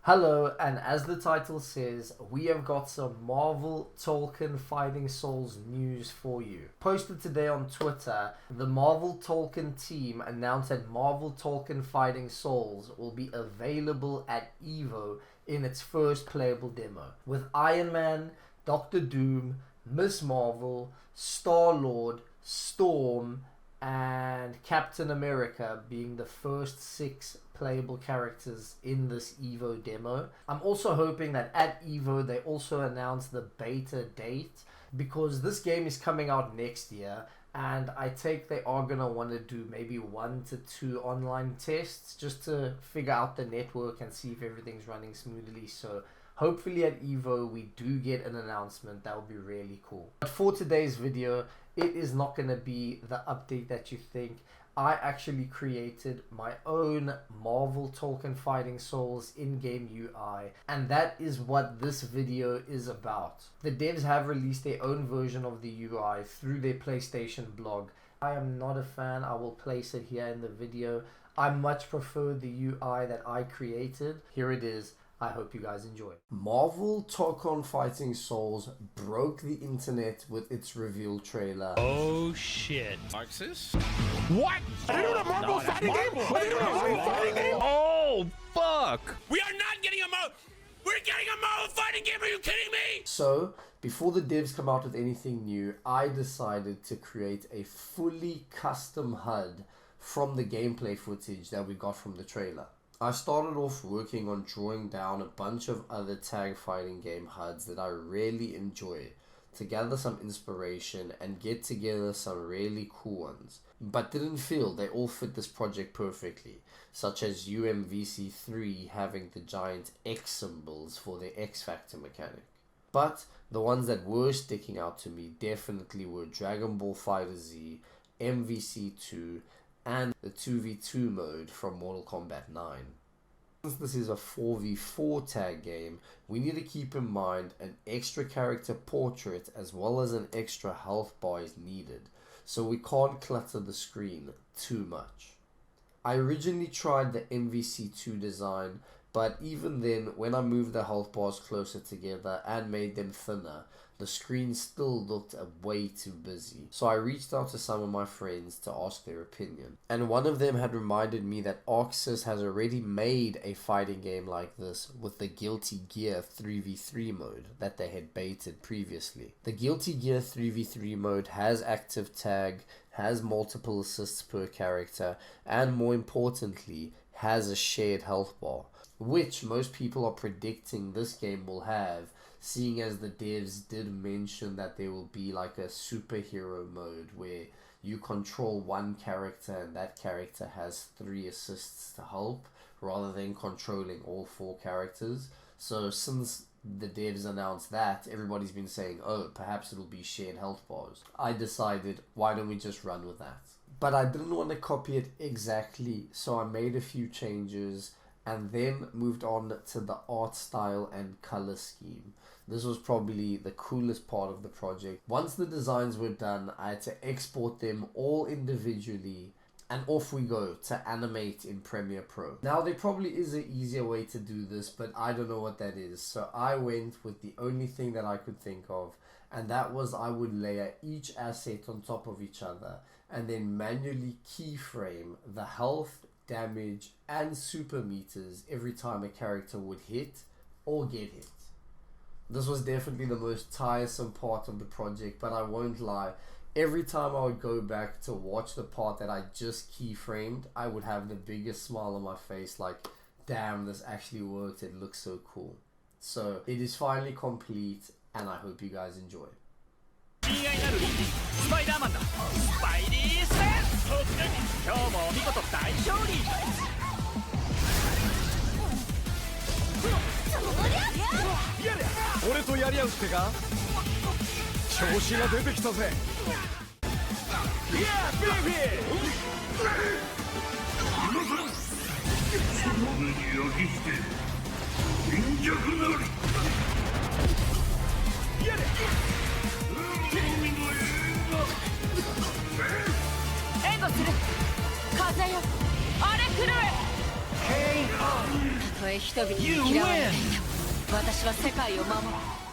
Hello, and as the title says, we have got some Marvel Tokon Fighting Souls news for you. Posted today on Twitter, the Marvel Tokon team announced that Marvel Tokon Fighting Souls will be available at EVO in its first playable demo, with Iron Man, Doctor Doom, Miss Marvel, Star-Lord, Storm, and Captain America being the first 6 playable characters in this EVO demo. I'm also hoping that at EVO they also announce the beta date, because this game is coming out next year and I take they are gonna want to do maybe 1 to 2 online tests just to figure out the network and see if everything's running smoothly. So hopefully at EVO we do get an announcement. That would be really cool. But for today's video, it is not going to be the update that you think. I actually created my own Marvel Tokon Fighting Souls in-game UI, and that is what this video is about. The devs have released their own version of the UI through their PlayStation blog. I am not a fan. I will place it here in the video. I much prefer the UI that I created. Here it is. I hope you guys enjoy. Marvel Tokon Fighting Souls broke the internet with its reveal trailer. Oh shit. Marxist? What? Are they doing a Marvel fighting game? Are they doing a Marvel fighting game? Oh fuck. We are not getting a Marvel. We're getting a Marvel fighting game. Are you kidding me? So, before the devs come out with anything new, I decided to create a fully custom HUD from the gameplay footage that we got from the trailer. I started off working on drawing down a bunch of other tag fighting game HUDs that I really enjoy to gather some inspiration and get together some really cool ones, but didn't feel they all fit this project perfectly, such as UMVC3 having the giant X symbols for their X Factor mechanic. But the ones that were sticking out to me definitely were Dragon Ball FighterZ, MVC2, and the 2v2 mode from Mortal Kombat 9. Since this is a 4v4 tag game, we need to keep in mind an extra character portrait as well as an extra health bar is needed, so we can't clutter the screen too much. I originally tried the MVC2 design, but even then, when I moved the health bars closer together and made them thinner, the screen still looked way too busy. So I reached out to some of my friends to ask their opinion. And one of them had reminded me that Arxis has already made a fighting game like this with the Guilty Gear 3v3 mode that they had baited previously. The Guilty Gear 3v3 mode has active tag, has multiple assists per character, and more importantly, has a shared health bar, which most people are predicting this game will have, seeing as the devs did mention that there will be like a superhero mode where you control one character and that character has 3 assists to help, rather than controlling all 4 characters. So since the devs announced that, everybody's been saying, oh, perhaps it'll be shared health bars. I decided, why don't we just run with that? But I didn't want to copy it exactly, so I made a few changes and then moved on to the art style and color scheme. This was probably the coolest part of the project. Once the designs were done, I had to export them all individually and off we go to animate in Premiere Pro. Now there probably is an easier way to do this, but I don't know what that is. So I went with the only thing that I could think of, and that was I would layer each asset on top of each other and then manually keyframe the health, damage, and super meters every time a character would hit or get hit. This was definitely the most tiresome part of the project, but I won't lie, every time I would go back to watch the part that I just keyframed, I would have the biggest smile on my face like, damn, this actually worked, it looks so cool. So it is finally complete and I hope you guys enjoy. K.O. とえ人々に嫌われていても私は世界を守る。